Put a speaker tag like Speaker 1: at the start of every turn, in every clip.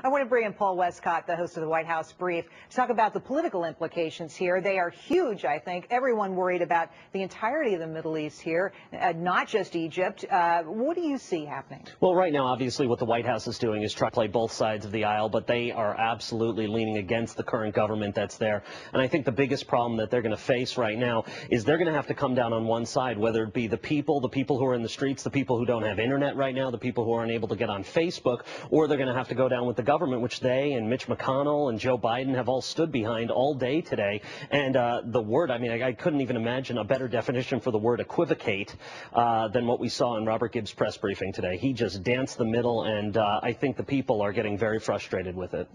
Speaker 1: I want to bring in Paul Westcott, the host of the White House Brief, to talk about the political implications here. They are huge, I think. Everyone worried about the entirety of the Middle East here, not just Egypt. What do you see happening?
Speaker 2: Well, right now, obviously, what the White House is doing is try to play both sides of the aisle, but they are absolutely leaning against the current government that's there. And I think the biggest problem that they're going to face right now is they're going to have to come down on one side, whether it be the people who are in the streets, the people who don't have internet right now, the people who aren't able to get on Facebook, or they're going to have to go down with the government, which they and Mitch McConnell and Joe Biden have all stood behind all day today. And the word, I mean, I couldn't even imagine a better definition for the word equivocate than what we saw in Robert Gibbs' press briefing today. He just danced the middle, and I think the people are getting very frustrated with it.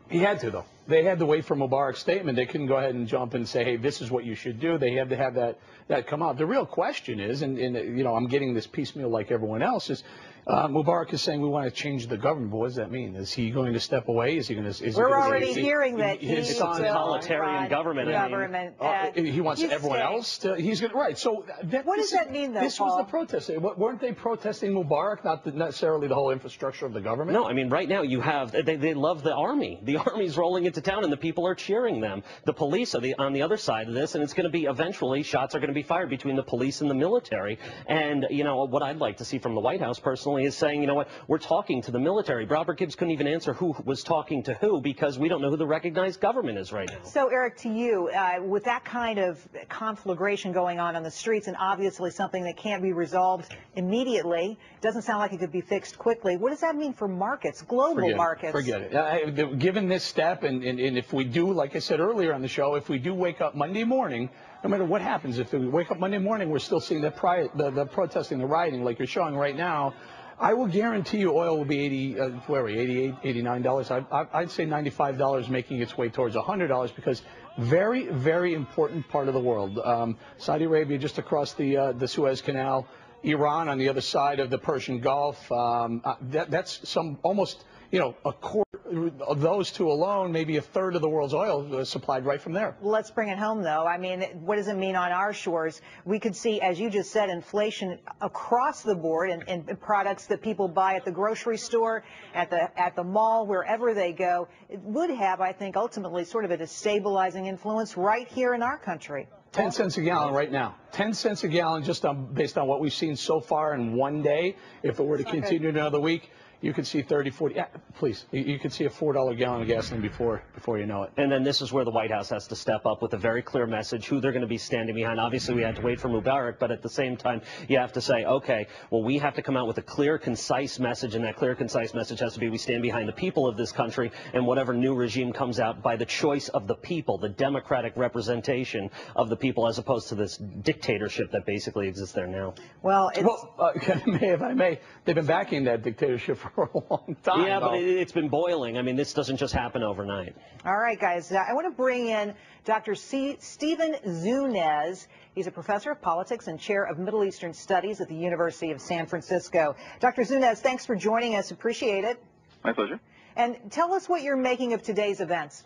Speaker 3: He had to, though. They had to wait for Mubarak's statement. They couldn't go ahead and jump and say, hey, this is what you should do. They had to have that come out. The real question is, and you know, I'm getting this piecemeal like everyone else, is Mubarak is saying we want to change the government. But what does that mean? Is he going to step away? Is he going to?
Speaker 1: We're already hearing that
Speaker 2: he's on totalitarian government.
Speaker 3: He wants everyone else to. He's going to, right. So
Speaker 1: what does that mean, though?
Speaker 3: This was the protest. Weren't they protesting Mubarak, not necessarily the whole infrastructure of the government?
Speaker 2: No, I mean, right now you have they love the army. The army's rolling into town, and the people are cheering them. The police are on the other side of this, and it's going to be eventually shots are going to be fired between the police and the military. And you know what I'd like to see from the White House personally is saying, you know what, we're talking to the military. Robert Gibbs couldn't even answer who was talking to who because we don't know who the recognized government is right now.
Speaker 1: So, Eric, to you, with that kind of conflagration going on the streets, and obviously something that can't be resolved immediately, doesn't sound like it could be fixed quickly. What does that mean for markets, global markets?
Speaker 3: Forget it. Given this step, and if we do, like I said earlier on the show, if we do wake up Monday morning, no matter what happens, if we wake up Monday morning, we're still seeing the protesting, the rioting, like you're showing right now. I will guarantee you oil will be $88, $89. I'd say $95 making its way towards $100 because very, very important part of the world. Saudi Arabia just across the Suez Canal, Iran on the other side of the Persian Gulf. That's some almost, you know, a quarter of those two alone, maybe a third of the world's oil supplied right from there.
Speaker 1: Well, let's bring it home, though. I mean, what does it mean on our shores? We could see, as you just said, inflation across the board in products that people buy at the grocery store, at the mall, wherever they go. It would have, I think, ultimately sort of a destabilizing influence right here in our country.
Speaker 3: 10 cents a gallon right now. 10 cents a gallon just based on what we've seen so far in one day. If it were to continue another week, you could see 30, 40, yeah, please, you could see a $4 gallon of gasoline before you know it.
Speaker 2: And then this is where the White House has to step up with a very clear message, who they're going to be standing behind. Obviously, we had to wait for Mubarak, but at the same time, you have to say, okay, well, we have to come out with a clear, concise message, and that clear, concise message has to be we stand behind the people of this country, and whatever new regime comes out by the choice of the people, the democratic representation of the people, as opposed to this dictatorship that basically exists there now.
Speaker 1: Well,
Speaker 3: if I may, they've been backing that dictatorship for a long time.
Speaker 2: Yeah, but it's been boiling. I mean, this doesn't just happen overnight.
Speaker 1: All right, guys. I want to bring in Dr. Stephen Zunez. He's a professor of politics and chair of Middle Eastern Studies at the University of San Francisco. Dr. Zunez, thanks for joining us. Appreciate it.
Speaker 4: My pleasure.
Speaker 1: And tell us what you're making of today's events.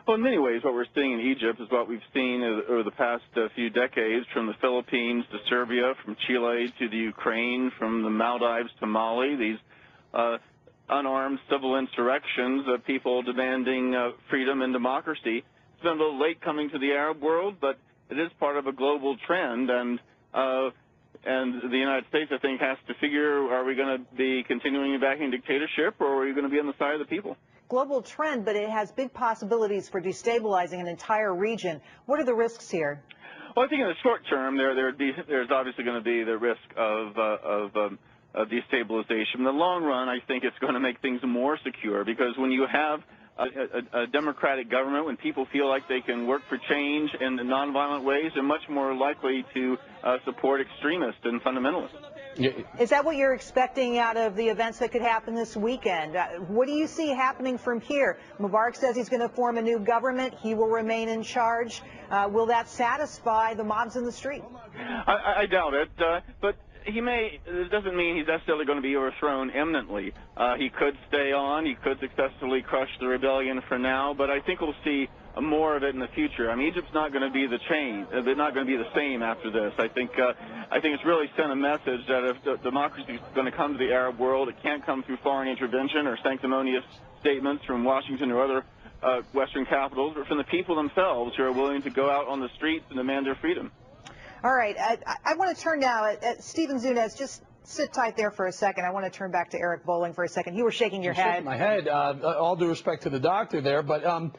Speaker 4: Well, in many ways, what we're seeing in Egypt is what we've seen over the past few decades, from the Philippines to Serbia, from Chile to the Ukraine, from the Maldives to Mali. These unarmed civil insurrections of people demanding freedom and democracy. It's been a little late coming to the Arab world, but it is part of a global trend, and the United States, I think, has to figure, are we going to be continuing backing dictatorship, or are we going to be on the side of the people?
Speaker 1: Global trend, but it has big possibilities for destabilizing an entire region. What are the risks here?
Speaker 4: Well, I think in the short term, there's obviously going to be the risk of destabilization. In the long run, I think it's going to make things more secure, because when you have a democratic government, when people feel like they can work for change in nonviolent ways, they're much more likely to support extremists and fundamentalists.
Speaker 1: Is that what you're expecting out of the events that could happen this weekend? What do you see happening from here? Mubarak says he's going to form a new government. He will remain in charge. Will that satisfy the mobs in the street?
Speaker 4: I doubt it, but it doesn't mean he's necessarily going to be overthrown imminently. He could stay on. He could successfully crush the rebellion for now, but I think we'll see more of it in the future. I mean, Egypt's not going to be they're not going to be the same after this. I think it's really sent a message that if democracy is going to come to the Arab world, it can't come through foreign intervention or sanctimonious statements from Washington or other Western capitals, but from the people themselves who are willing to go out on the streets and demand their freedom.
Speaker 1: All right. I want to turn now at Stephen Zunez. Just sit tight there for a second. I want to turn back to Eric Bolling for a second. You were shaking your head.
Speaker 3: Shaking my head. All due respect to the doctor there, but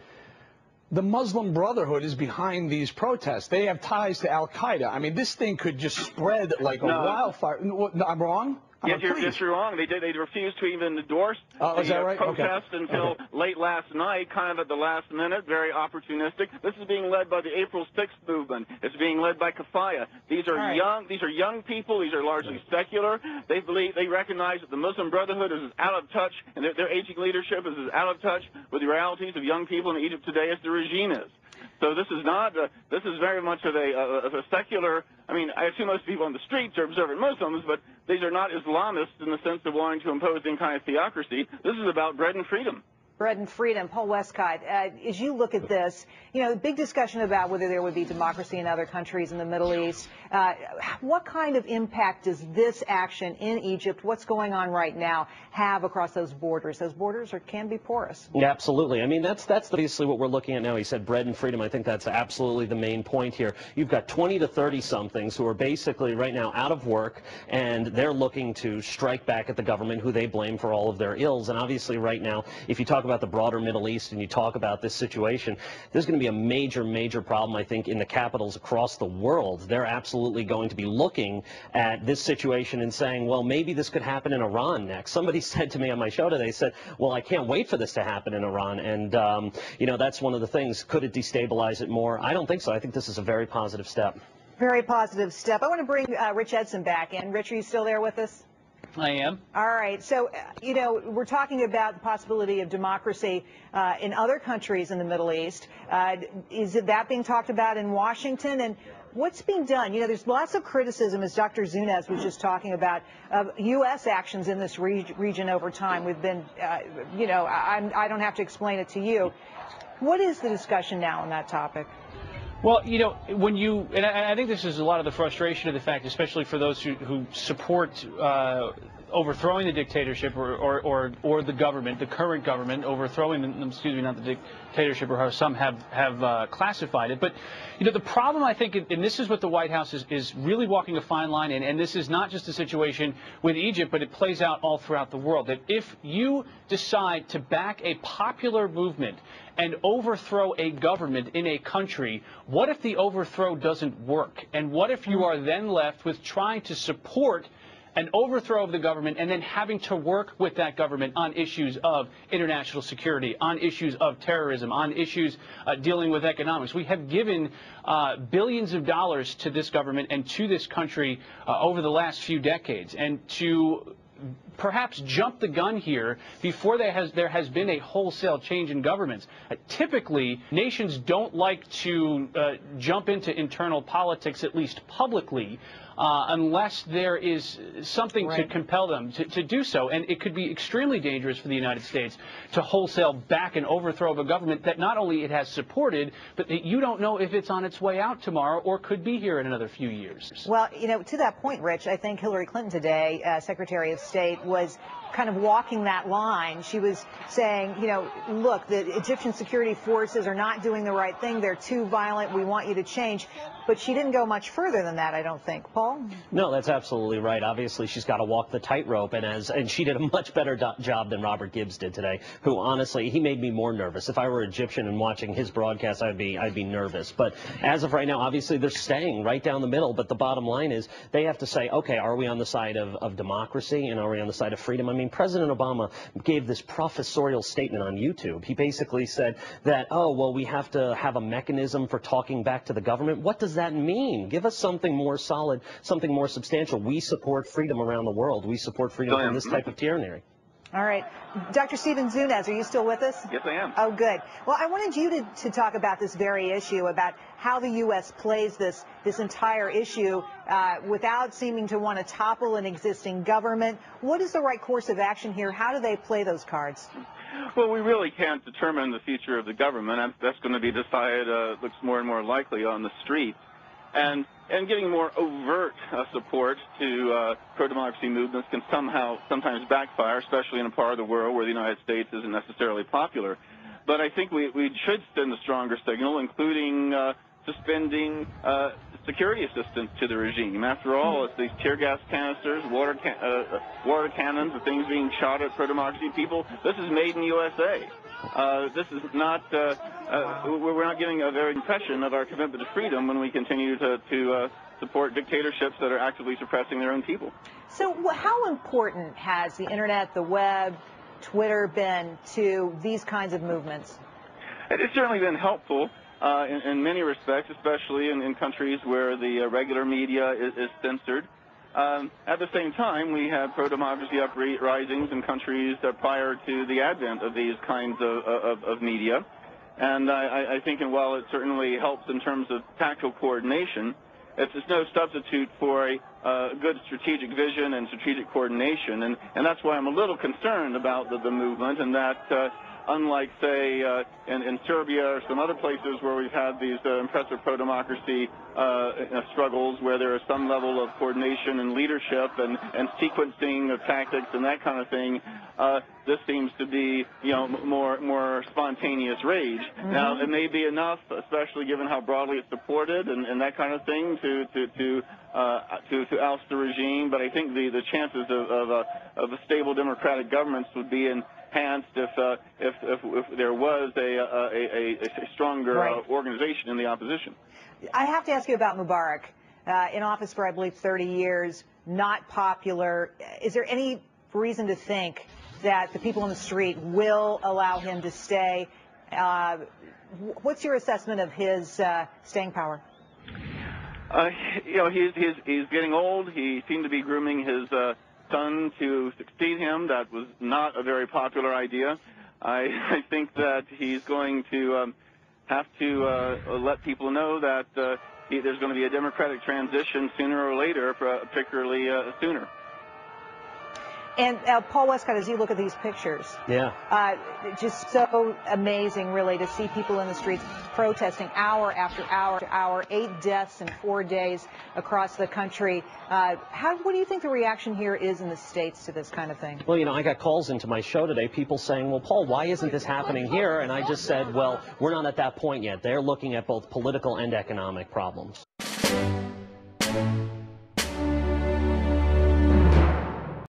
Speaker 3: the Muslim Brotherhood is behind these protests. They have ties to Al-Qaeda. I mean, this thing could just spread like a wildfire. No, I'm wrong?
Speaker 4: Yes, you're wrong. They refused to even endorse the protest until late last night, kind of at the last minute, very opportunistic. This is being led by the April 6th movement. It's being led by Kafaya. These are young people. These are largely secular. They recognize that the Muslim Brotherhood is out of touch, and their aging leadership is as out of touch with the realities of young people in Egypt today as the regime is. So this is not. This is very much of a secular. I mean, I assume most people on the streets are observant Muslims, but these are not Islamists in the sense of wanting to impose any kind of theocracy. This is about bread and freedom.
Speaker 1: Bread and freedom. Paul Westcott, as you look at this, big discussion about whether there would be democracy in other countries in the Middle East. What kind of impact does this action in Egypt, what's going on right now, have across those borders? Those borders can be porous.
Speaker 2: Yeah, absolutely. I mean, that's obviously what we're looking at now. He said bread and freedom. I think that's absolutely the main point here. You've got 20 to 30-somethings who are basically right now out of work, and they're looking to strike back at the government, who they blame for all of their ills. And obviously right now, if you talk about the broader Middle East and you talk about this situation, there's going to be a major problem, I think, in the capitals across the world. They're absolutely going to be looking at this situation and saying, well, maybe this could happen in Iran next. Somebody said to me on my show today, said, well, I can't wait for this to happen in Iran. And, that's one of the things. Could it destabilize it more? I don't think so. I think this is a very positive step.
Speaker 1: Very positive step. I want to bring Rich Edson back in. Rich, are you still there with us?
Speaker 5: I am.
Speaker 1: All right. So, we're talking about the possibility of democracy in other countries in the Middle East. Is that being talked about in Washington? And what's being done? There's lots of criticism, as Dr. Zunez was just talking about, of U.S. actions in this region over time. We've been, I don't have to explain it to you. What is the discussion now on that topic?
Speaker 5: Well, and I think this is a lot of the frustration of the fact, especially for those who support overthrowing the dictatorship or the government, the current government, overthrowing them, not the dictatorship, or how some have classified it. But, the problem, I think, and this is what the White House is really walking a fine line in, and this is not just a situation with Egypt, but it plays out all throughout the world, that if you decide to back a popular movement and overthrow a government in a country, what if the overthrow doesn't work? And what if you are then left with trying to support an overthrow of the government and then having to work with that government on issues of international security, on issues of terrorism, on issues dealing with economics? We have given billions of dollars to this government and to this country over the last few decades. And to perhaps jump the gun here before there has been a wholesale change in governments. Typically, nations don't like to jump into internal politics, at least publicly, unless there is something to compel them to do so. And it could be extremely dangerous for the United States to wholesale back an overthrow of a government that not only it has supported, but that you don't know if it's on its way out tomorrow or could be here in another few years.
Speaker 1: Well, to that point, Rich, I think Hillary Clinton today, Secretary of State, was kind of walking that line. She was saying, look, the Egyptian security forces are not doing the right thing. They're too violent. We want you to change. But she didn't go much further than that, I don't think. Paul?
Speaker 2: No, that's absolutely right. Obviously, she's got to walk the tightrope, and she did a much better job than Robert Gibbs did today, who honestly, he made me more nervous. If I were Egyptian and watching his broadcast, I'd be nervous. But as of right now, obviously, they're staying right down the middle. But the bottom line is they have to say, okay, are we on the side of democracy and are we on the side of freedom? I mean, President Obama gave this professorial statement on YouTube. He basically said that, oh, well, we have to have a mechanism for talking back to the government. What does that mean? Give us something more solid, something more substantial. We support freedom around the world. We support freedom from this type of tyranny.
Speaker 1: All right. Dr. Stephen Zunez, are you still with us?
Speaker 4: Yes, I am.
Speaker 1: Oh, good. Well, I wanted you to talk about this very issue, about how the U.S. plays this entire issue without seeming to want to topple an existing government. What is the right course of action here? How do they play those cards?
Speaker 4: Well, we really can't determine the future of the government. That's going to be decided, looks more and more likely on the street. and giving more overt support to pro-democracy movements can sometimes backfire, especially in a part of the world where the United States isn't necessarily popular. But I think we should send a stronger signal, including suspending security assistance to the regime. After all, it's these tear gas canisters, water cannons, the things being shot at pro-democracy people. This is made in USA. This is not, we're not giving a very impression of our commitment to freedom when we continue to support dictatorships that are actively suppressing their own people. So
Speaker 1: how important has the internet, the web, Twitter been to these kinds of movements?
Speaker 4: It's certainly been helpful in many respects, especially in countries where the regular media is censored. At the same time, we have pro-democracy uprisings in countries prior to the advent of these kinds of media. And I think while it certainly helps in terms of tactical coordination, it's no substitute for a good strategic vision and strategic coordination. And that's why I'm a little concerned about the movement, and that unlike, say, in Serbia or some other places where we've had these impressive pro-democracy struggles where there is some level of coordination and leadership and sequencing of tactics and that kind of thing, this seems to be, more spontaneous rage. Mm-hmm. Now, it may be enough, especially given how broadly it's supported and that kind of thing, to oust the regime. But I think the chances of a stable democratic governments would be enhanced if there was a stronger organization in the opposition.
Speaker 1: I have to ask you about Mubarak. In office for, I believe, 30 years, not popular. Is there any reason to think that the people in the street will allow him to stay? What's your assessment of his staying power?
Speaker 4: He's getting old. He seemed to be grooming his son to succeed him. That was not a very popular idea. I think that he's going to have to let people know that there's going to be a democratic transition sooner or later, particularly sooner.
Speaker 1: And Paul Westcott, as you look at these pictures, just so amazing, really, to see people in the streets protesting hour after hour after hour, 8 deaths in 4 days across the country. What do you think the reaction here is in the States to this kind of thing?
Speaker 2: Well, I got calls into my show today, people saying, well, Paul, why isn't this happening here? And I just said, well, we're not at that point yet. They're looking at both political and economic problems.